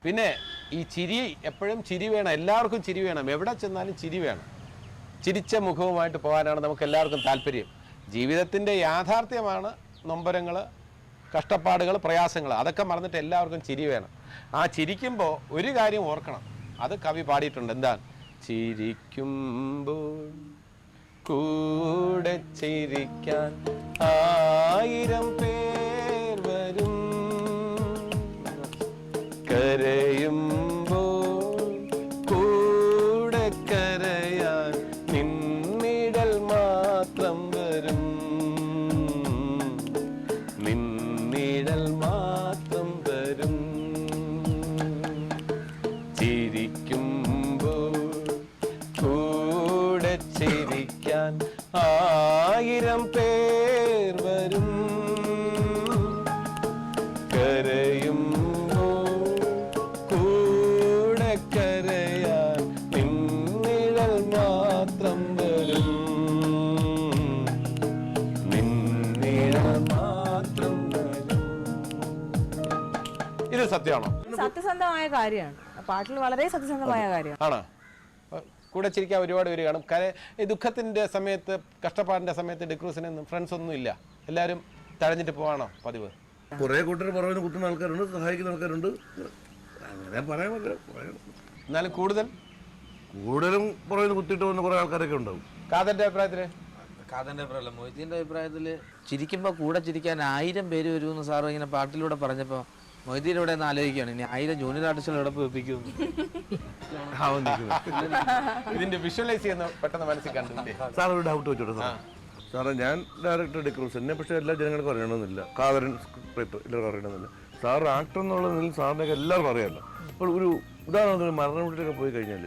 പിന്നെ ഈ ചിരി എപ്പോഴും ചിരി വേണം, എല്ലാവർക്കും ചിരി വേണം, എവിടെ ചെന്നാലും ചിരി വേണം. ചിരിച്ച മുഖവുമായിട്ട് പോകാനാണ് നമുക്ക് എല്ലാവർക്കും താല്പര്യം. ജീവിതത്തിൻ്റെ യാഥാർത്ഥ്യമാണ് നൊമ്പരങ്ങൾ, കഷ്ടപ്പാടുകൾ, പ്രയാസങ്ങൾ. അതൊക്കെ മറന്നിട്ട് എല്ലാവർക്കും ചിരി വേണം. ആ ചിരിക്കുമ്പോൾ ഒരു കാര്യം ഓർക്കണം, അത് കവി പാടിയിട്ടുണ്ട്. എന്താണ്? ചിരിക്കുമ്പോൾ കൂടെ ചിരിക്കാൻ 1000 പേർ വരും, കരയുമ്പോൾ കൂടെ കരയാൻ നിന്നിഴൽ മാത്രം വരും, നിന്നിഴൽ മാത്രം വരും. ചിരിക്കുമ്പോൾ കൂടെ ചിരിക്കാൻ 1000 പേർ വരും, കരയുമ്പോൾ കൂടെ കരയാൻ നിന്നിഴൽ മാത്രം വരും, നിന്നിഴൽ മാത്രം വരും. ഇത് സത്യമാണോ? സത്യസന്ധമായ കാര്യമാണ്. പാട്ടിൽ വളരെ സത്യസന്ധമായ കാര്യമാണ്. ആണോ? കൂടെ ചിരിക്കാൻ ഒരുപാട് പേര് കാണും. ഈ ദുഃഖത്തിന്റെ സമയത്ത്, കഷ്ടപ്പാടിന്റെ സമയത്ത് ഡിക്രൂസിനൊന്നും ഫ്രണ്ട്സ് ഒന്നും ഇല്ല, എല്ലാവരും തഴഞ്ഞിട്ട് പോവാണോ പതിവ്? കുറെ കൂട്ടർ പുറമെ കുത്തുന്ന ആൾക്കാരുണ്ട്, സഹായിക്കുന്ന ആൾക്കാരുണ്ട്, അങ്ങനെ പറയാൻ പറ്റില്ല. എന്നാലും കൂടുതലും പുറമെ കുത്തിയിട്ട് പോകുന്ന കുറെ ആൾക്കാരൊക്കെ ഉണ്ടാവും. കാതന്റെ അഭിപ്രായത്തില്? കാതന്റെ അഭിപ്രായമല്ല, മൊയ്തീൻ്റെ അഭിപ്രായത്തിൽ ചിരിക്കുമ്പോൾ കൂടെ ചിരിക്കാൻ 1000 പേര് വരുമെന്ന് സാറ് ഇങ്ങനെ പാട്ടിലൂടെ പറഞ്ഞപ്പോൾ മൊയ്തീൻ ഇവിടെ നിന്ന് ആലോചിക്കുകയാണ്, ഇനി 1000 ജൂനിയർ ആർട്ടിസ്റ്റുകൾ ഇവിടെ വെപ്പിക്കും. ഇതിന്റെ വിഷ്വലൈസ് ചെയ്യുന്ന പെട്ടെന്ന് മനസ്സിൽ കണ്ടില്ലേ? സാർ ഒരു ഡൗട്ട് വെച്ചോട്ടെ സാറേ, ഞാൻ ഡയറക്ടർ ഡിക്രൂസ് എന്നെ പക്ഷേ എല്ലാ ജനങ്ങൾക്കും അറിയണമെന്നില്ല, കാതരൻ സ്ക്രിപ്റ്റ് എല്ലാവർക്കും അറിയണമെന്നില്ല. സാർ ആക്ടർ എന്നുള്ള നിലയിൽ സാറിനൊക്കെ എല്ലാവർക്കും അറിയാമല്ലോ. അപ്പോൾ ഒരു ഉദാഹരണത്തിന് മരണ വീട്ടിലൊക്കെ പോയി കഴിഞ്ഞാൽ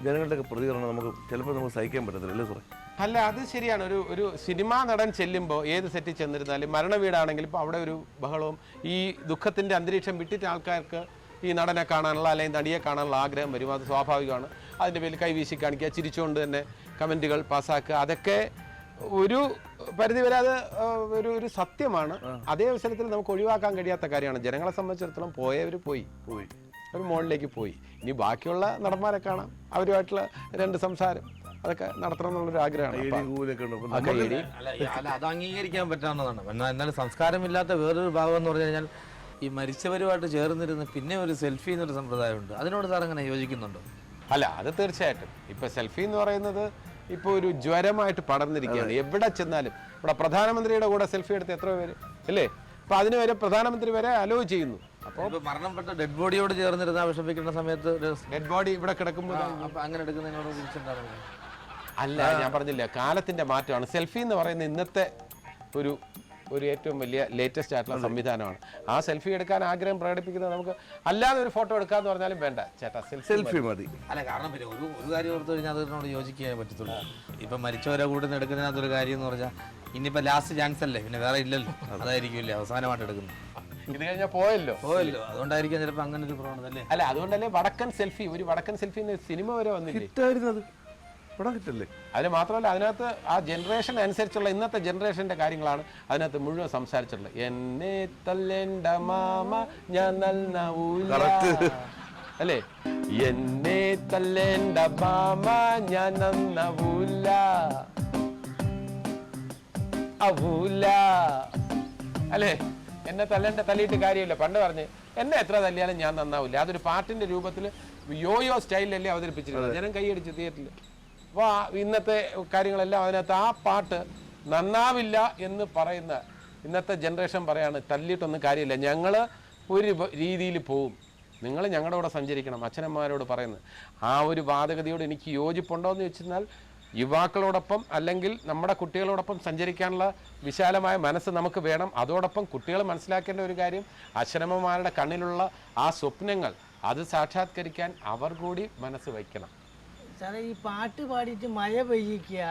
ജനങ്ങളുടെയൊക്കെ പ്രതികരണം നമുക്ക് ചിലപ്പോൾ നമുക്ക് സഹിക്കാൻ പറ്റത്തില്ല, അല്ലേ സാറേ? അല്ല, അത് ശരിയാണ്. ഒരു സിനിമാ നടൻ ചെല്ലുമ്പോൾ ഏത് സെറ്റിൽ ചെന്നിരുന്നാലും, മരണ വീടാണെങ്കിലും ഇപ്പോൾ അവിടെ ഒരു ബഹളവും ഈ ദുഃഖത്തിൻ്റെ അന്തരീക്ഷം വിട്ടിട്ട് ആൾക്കാർക്ക് ഈ നടനെ കാണാനുള്ള അല്ലെങ്കിൽ നടിയെ കാണാനുള്ള ആഗ്രഹം വരും. അത് സ്വാഭാവികമാണ്. അതിൻ്റെ പേരിൽ കൈവീശി കാണിക്കുക, ചിരിച്ചുകൊണ്ട് തന്നെ കമൻറ്റുകൾ പാസ്സാക്കുക, അതൊക്കെ ഒരു പരിധിവരെ അത് ഒരു സത്യമാണ്. അതേ അവസരത്തിൽ നമുക്ക് ഒഴിവാക്കാൻ കഴിയാത്ത കാര്യമാണ്. ജനങ്ങളെ സംബന്ധിച്ചിടത്തോളം പോയവർ പോയി ഒരു മോളിലേക്ക് പോയി. ഇനി ബാക്കിയുള്ള നടന്മാരെ കാണാം, അവരുമായിട്ടുള്ള 2 സംസാരം അതൊക്കെ നടത്തണം എന്നുള്ളൊരു ആഗ്രഹമാണ്. അല്ല, അത് അംഗീകരിക്കാൻ പറ്റാവുന്നതാണ്. എന്നാലും സംസ്കാരമില്ലാത്ത വേറൊരു ഭാഗം എന്ന് പറഞ്ഞു കഴിഞ്ഞാൽ ഈ മരിച്ചവരുമായിട്ട് ചേർന്നിരുന്ന് പിന്നെ ഒരു സെൽഫി എന്നൊരു സമ്പ്രദായമുണ്ട്. അതിനോട് സാർ അങ്ങനെ യോജിക്കുന്നുണ്ടോ? അല്ല, അത് തീർച്ചയായിട്ടും. ഇപ്പം സെൽഫി എന്ന് പറയുന്നത് ഇപ്പോൾ ഒരു ജ്വരമായിട്ട് പടർന്നിരിക്കുകയാണ്. എവിടെ ചെന്നാലും ഇവിടെ പ്രധാനമന്ത്രിയുടെ കൂടെ സെൽഫി എടുത്ത് എത്ര പേര് അല്ലേ? അപ്പം അതിന് വരെ പ്രധാനമന്ത്രി വരെ അലോ ചെയ്യുന്നു. അപ്പോൾ മരണപ്പെട്ട ഡെഡ് ബോഡിയോട് ചേർന്നിരുന്ന വിഷമിക്കുന്ന സമയത്ത് ഡെഡ് ബോഡി ഇവിടെ കിടക്കുമ്പോൾ അങ്ങനെ എടുക്കുന്നതിനോട് കുറിച്ചുണ്ടാകും. അല്ല, ഞാൻ പറഞ്ഞില്ല, കാലത്തിന്റെ മാറ്റമാണ്. സെൽഫി എന്ന് പറയുന്ന ഇന്നത്തെ ഒരു ഏറ്റവും വലിയ ലേറ്റസ്റ്റ് ആയിട്ടുള്ള സംവിധാനമാണ്. ആ സെൽഫി എടുക്കാൻ ആഗ്രഹം പ്രകടിപ്പിക്കുന്നത് നമുക്ക് അല്ലാതെ ഒരു ഫോട്ടോ എടുക്കാന്ന് പറഞ്ഞാലും വേണ്ട ചേട്ടാ, സെൽഫി മതി. അല്ല, കാരണം പിന്നെ ഒരു കാര്യം ഓർത്ത് കഴിഞ്ഞാൽ അതിനോട് യോജിക്കാൻ പറ്റത്തുള്ളൂ. ഇപ്പം മരിച്ചവരെ കൂടെ നിന്ന് എടുക്കുന്നതിനകത്തൊരു കാര്യം എന്ന് പറഞ്ഞാൽ ഇനിയിപ്പോൾ ലാസ്റ്റ് ചാൻസ് അല്ലേ, പിന്നെ വേറെ ഇല്ലല്ലോ, അതായിരിക്കില്ലേ അവസാനമായിട്ട് എടുക്കുന്നത്. ഇത് കഴിഞ്ഞാൽ പോയല്ലോ, അതുകൊണ്ടായിരിക്കും ചിലപ്പോൾ അങ്ങനെ ഒരു പ്രവണത അല്ലേ? അല്ല, അതുകൊണ്ടല്ലേ വടക്കൻ സെൽഫി, ഒരു വടക്കൻ സെൽഫി സിനിമ വരെ വന്നില്ലേ? അതിന് മാത്രമല്ല, അതിനകത്ത് ആ ജനറേഷൻ അനുസരിച്ചുള്ള ഇന്നത്തെ ജനറേഷന്റെ കാര്യങ്ങളാണ് അതിനകത്ത് മുഴുവൻ സംസാരിച്ചിട്ടുള്ളത്. എന്നെ തല്ലേണ്ട മാമ ഞാൻ അല്ലേ? എന്നെ തല്ലേണ്ട മാമ ഞാൻ നന്നവൂല അല്ലേ? എന്നെ തല്ലിയിട്ട് കാര്യമില്ല. പണ്ട് പറഞ്ഞ് എന്നെ എത്ര തല്ലിയാലും ഞാൻ നന്നാവില്ല. അതൊരു പാട്ടിന്റെ രൂപത്തിൽ യോയോ സ്റ്റൈലിലല്ലേ അവതരിപ്പിച്ചിരുന്നത്. ജനം കൈയടിച്ച് തിയേറ്ററിൽ. അപ്പോൾ ഇന്നത്തെ കാര്യങ്ങളെല്ലാം അതിനകത്ത് ആ പാട്ട് നന്നാവില്ല എന്ന് പറയുന്ന ഇന്നത്തെ ജനറേഷൻ പറയാണ്, തല്ലിയിട്ടൊന്നും കാര്യമില്ല, ഞങ്ങൾ ഒരു രീതിയിൽ പോവും, നിങ്ങൾ ഞങ്ങളുടെ കൂടെ സഞ്ചരിക്കണം, അച്ഛനമ്മമാരോട് പറയുന്നത്. ആ ഒരു വാദഗതിയോട് എനിക്ക് യോജിപ്പുണ്ടോ എന്ന് വെച്ചാൽ, യുവാക്കളോടൊപ്പം അല്ലെങ്കിൽ നമ്മുടെ കുട്ടികളോടൊപ്പം സഞ്ചരിക്കാനുള്ള വിശാലമായ മനസ്സ് നമുക്ക് വേണം. അതോടൊപ്പം കുട്ടികൾ മനസ്സിലാക്കേണ്ട ഒരു കാര്യം, അച്ഛനമ്മമാരുടെ കണ്ണിലുള്ള ആ സ്വപ്നങ്ങൾ അത് സാക്ഷാത്കരിക്കാൻ അവർ കൂടി മനസ്സ് വയ്ക്കണം. സാറേ, ഈ പാട്ട് പാടിയിട്ട് മഴ പെയ്യിക്കുക,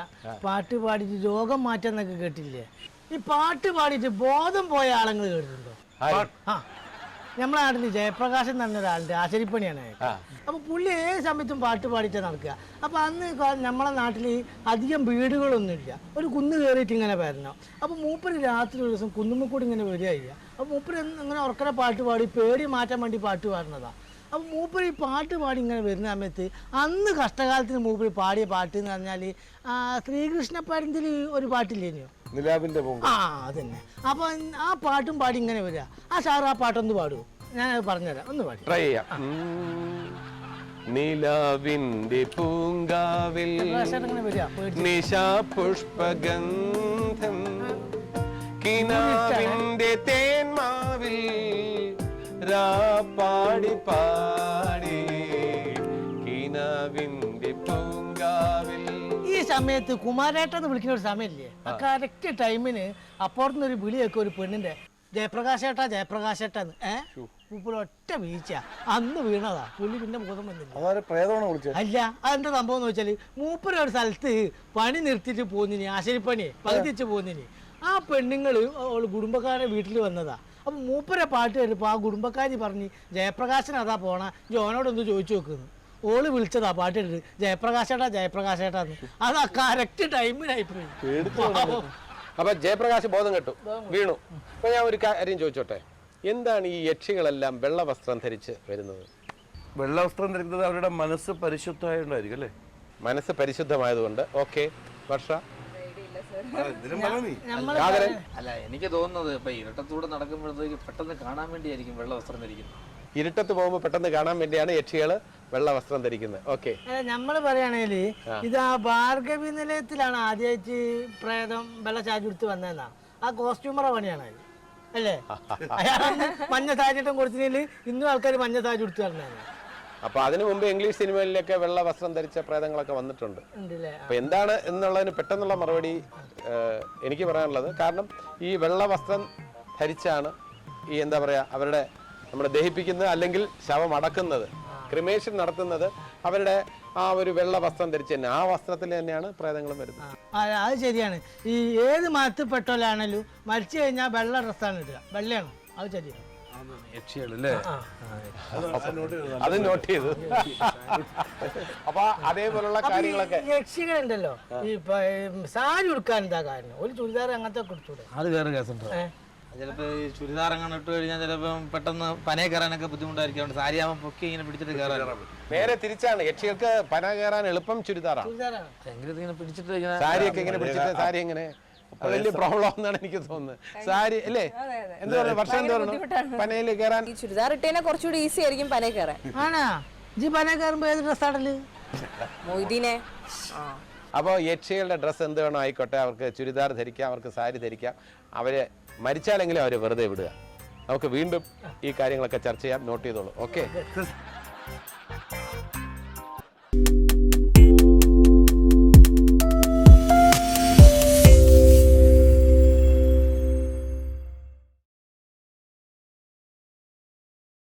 പാട്ട് പാടിയിട്ട് രോഗം മാറ്റാന്നൊക്കെ കേട്ടില്ലേ? ഈ പാട്ട് പാടിയിട്ട് ബോധം പോയ ആളുകൾ കേട്ടിട്ടുണ്ടോ? നമ്മളെ നാട്ടിൽ ജയപ്രകാശൻ എന്ന് പറഞ്ഞ ഒരാളുടെ ആശരിപ്പണിയാണ്. അപ്പൊ പുള്ളി ഏത് സമയത്തും പാട്ട് പാടിയിട്ട് നടക്കുക. അപ്പൊ അന്ന് നമ്മളെ നാട്ടിൽ അധികം വീടുകളൊന്നുമില്ല, ഒരു കുന്ന് കയറിയിട്ട് ഇങ്ങനെ വരണം. അപ്പൊ മൂപ്പര് രാത്രി ഒരു ദിവസം കുന്നുമ്മക്കൂടി ഇങ്ങനെ വരിക. അപ്പൊ മൂപ്പര് ഇങ്ങനെ ഉറക്കനെ പാട്ട് പാടി പേടി മാറ്റാൻ വേണ്ടി പാട്ട് പാടുന്നതാ. അപ്പം മൂപ്പര് ഈ പാട്ട് പാടി ഇങ്ങനെ വരുന്ന സമയത്ത് അന്ന് കഷ്ടകാലത്തിന് മൂപ്പര് പാടിയ പാട്ട് എന്ന് പറഞ്ഞാൽ ശ്രീകൃഷ്ണ പരന്തിൽ ഒരു പാട്ടില്ലേനോ, നിലാവിന്റെ ആ അതന്നെ. അപ്പം ആ പാട്ടും പാടി ഇങ്ങനെ വരിക. ആ സാറ് ആ പാട്ടൊന്ന് പാടുമോ? ഞാൻ പറഞ്ഞുതരാം, ഒന്ന് പാടി. ട്രൈ ചെയ്യാം. നിലാവിന്റെ പൂങ്കാവിൽ ഇങ്ങനെ വരിക നിശാപുഷ്പഗന്ധം, കിനാവിന്റെ തേന്മാവിൽ രാപ്പാടി പാടി, കിനാവിന്റെ പൂങ്കാവിൽ. ഈ സമയത്ത് കുമാരേട്ടെന്ന് വിളിക്കുന്ന ഒരു സമയമില്ലേ, ആ കറക്റ്റ് ടൈമിന് അപ്പുറത്തുനിന്ന് ഒരു വിളിയൊക്കെ ഒരു പെണ്ണിന്റെ ജയപ്രകാശേട്ടാ ജയപ്രകാശേട്ടാന്ന് ഉപ്പിൽ ഒറ്റ വീഴ്ച അന്ന് വീണതാ. പുള്ളി പിന്നെ ബോധം വന്നില്ല. അല്ല, അതെന്താ സംഭവം എന്ന് വെച്ചാൽ മൂപ്പര് ഒരു സ്ഥലത്ത് പണി നിർത്തിയിട്ട് പോന്നിനി, ആശരിപ്പണി പകുതിച്ച് പോന്നിനി. ആ പെണ്ണുങ്ങൾ കുടുംബക്കാരെ വീട്ടിൽ വന്നതാ. അപ്പം മൂപ്പരെ പാട്ട് കേട്ടപ്പോൾ ആ കുടുംബക്കാരി പറഞ്ഞ് ജയപ്രകാശൻ അതാ പോണ, ജോനോടൊന്ന് ചോദിച്ചു നോക്കുന്നു. ഓള് വിളിച്ചതാ പാട്ട് കേട്ടിട്ട് ജയപ്രകാശേട്ടാ ജയപ്രകാശേട്ടാന്ന്. അതാ കറക്റ്റ് ടൈമിനായി പോയി. അപ്പൊ ജയപ്രകാശ് ബോധം കെട്ടു, വീണു. അപ്പൊ ഞാൻ ഒരു കാര്യം ചോദിച്ചോട്ടെ, എന്താണ് ഈ യക്ഷികളെല്ലാം വെള്ള വസ്ത്രം ധരിച്ച് വരുന്നത്? വെള്ള വസ്ത്രം ധരിക്കുന്നത് അവരുടെ മനസ്സ് പരിശുദ്ധമായിട്ടുണ്ടായിരിക്കും അല്ലേ? മനസ്സ് പരിശുദ്ധമായതുകൊണ്ട്. ഓക്കെ, വർഷ അല്ല, എനിക്ക് തോന്നുന്നത് ഇപ്പൊ ഇരട്ടത്തൂടെ നടക്കുമ്പോഴത്തേക്ക് പെട്ടെന്ന് കാണാൻ വേണ്ടിയായിരിക്കും വെള്ള വസ്ത്രം ധരിക്കുന്നത്. ഇരുട്ടത്ത് പോകുമ്പോൾ പെട്ടെന്ന് കാണാൻ വേണ്ടിയാണ് യക്ഷികള് വെള്ള വസ്ത്രം ധരിക്കുന്നത്. ഓക്കെ, നമ്മൾ പറയുകയാണെങ്കിൽ ഇത് ആ ഭാർഗവി നിലയത്തിലാണ് ആദ്യമായിട്ട് പ്രേതം വെള്ള ചാജ് എടുത്ത് വന്നതെന്നാ. ആ കോസ്റ്റ്യൂമറ പണിയാണ് അത്, അല്ലേ? അയാളന്ന് മഞ്ഞ സാരിയിട്ടും കൊടുത്തില്ല, ഇന്നും ആൾക്കാർ മഞ്ഞ സാരി എടുത്ത് വന്നതാണ്. അപ്പൊ അതിനു മുമ്പ് ഇംഗ്ലീഷ് സിനിമയിലൊക്കെ വെള്ള വസ്ത്രം ധരിച്ച പ്രേതങ്ങളൊക്കെ വന്നിട്ടുണ്ട്. അപ്പൊ എന്താണ് എന്നുള്ളതിന് പെട്ടെന്നുള്ള മറുപടി എനിക്ക് പറയാനുള്ളത്, കാരണം ഈ വെള്ള വസ്ത്രം ധരിച്ചാണ് ഈ എന്താ പറയാ അവരുടെ നമ്മുടെ ദഹിപ്പിക്കുന്നത് അല്ലെങ്കിൽ ശവം അടക്കുന്നത്, ക്രിമേഷൻ നടത്തുന്നത് അവരുടെ ആ ഒരു വെള്ള വസ്ത്രം ധരിച്ച് തന്നെ. ആ വസ്ത്രത്തിൽ തന്നെയാണ് പ്രേതങ്ങളും വരുന്നത്. അത് ശരിയാണ്. ഈ ഏത് മതത്തിൽപ്പെട്ടവരാണേലും മരിച്ചു കഴിഞ്ഞാൽ വെള്ള ഡ്രസ്സാണ് ഇടുക, വെള്ളയാണ്. അത് ശരിയാണ്. അത് നോട്ട് ചെയ്തു. അപ്പൊ അതേപോലുള്ള കാര്യങ്ങളൊക്കെ യക്ഷികളുണ്ടല്ലോ, ഈ സാരി ഉടുക്കാൻ എന്താ കാരണം? ഒരു ചുരിദാർ അങ്ങനത്തെ കൊടുത്തൂടെ? അത് വേറെ കേസുണ്ട്. ചിലപ്പോ ഈ ചുരിദാർ അങ്ങനെ ഇട്ട് കഴിഞ്ഞാൽ ചിലപ്പോൾ പെട്ടെന്ന് പനയെ കയറാനൊക്കെ ബുദ്ധിമുട്ടായിരിക്കും. സാരി ആവുമ്പോൾ പൊക്കി ഇങ്ങനെ പിടിച്ചിട്ട് കയറാൻ. നേരെ തിരിച്ചാണ്, യക്ഷികൾക്ക് പന കയറാൻ എളുപ്പം ചുരിദാറാണ്. എങ്കിലും ഇങ്ങനെ പിടിച്ചിട്ട് സാരിയൊക്കെ ഇങ്ങനെ പിടിച്ചിട്ട് സാരി എങ്ങനെ വലിയ പ്രോബ്ലം ആണെന്നാണ് എനിക്ക് തോന്നുന്നത്. സാരി അല്ലേ, എന്താ പറയുക, വർഷം എന്താ പറയുക പനയിൽ കയറാൻ? ചുരിദാർ ഇട്ടേനെ കുറച്ചുകൂടി ഈസി ആയിരിക്കും പനയെ കയറാൻ. ആണാ ജി പനയെ കയറുമ്പോ ഏത് ഡ്രസ്സാടല്? മൊയ്തീനെ. അപ്പോൾ യക്ഷികളുടെ ഡ്രസ്സ് എന്ത് വേണോ ആയിക്കോട്ടെ, അവർക്ക് ചുരിദാർ ധരിക്കാം, അവർക്ക് സാരി ധരിക്കാം. അവരെ മരിച്ചാലെങ്കിലും അവരെ വെറുതെ വിടുക. നമുക്ക് വീണ്ടും ഈ കാര്യങ്ങളൊക്കെ ചർച്ച ചെയ്യാം. നോട്ട് ചെയ്തോളൂ. ഓക്കെ.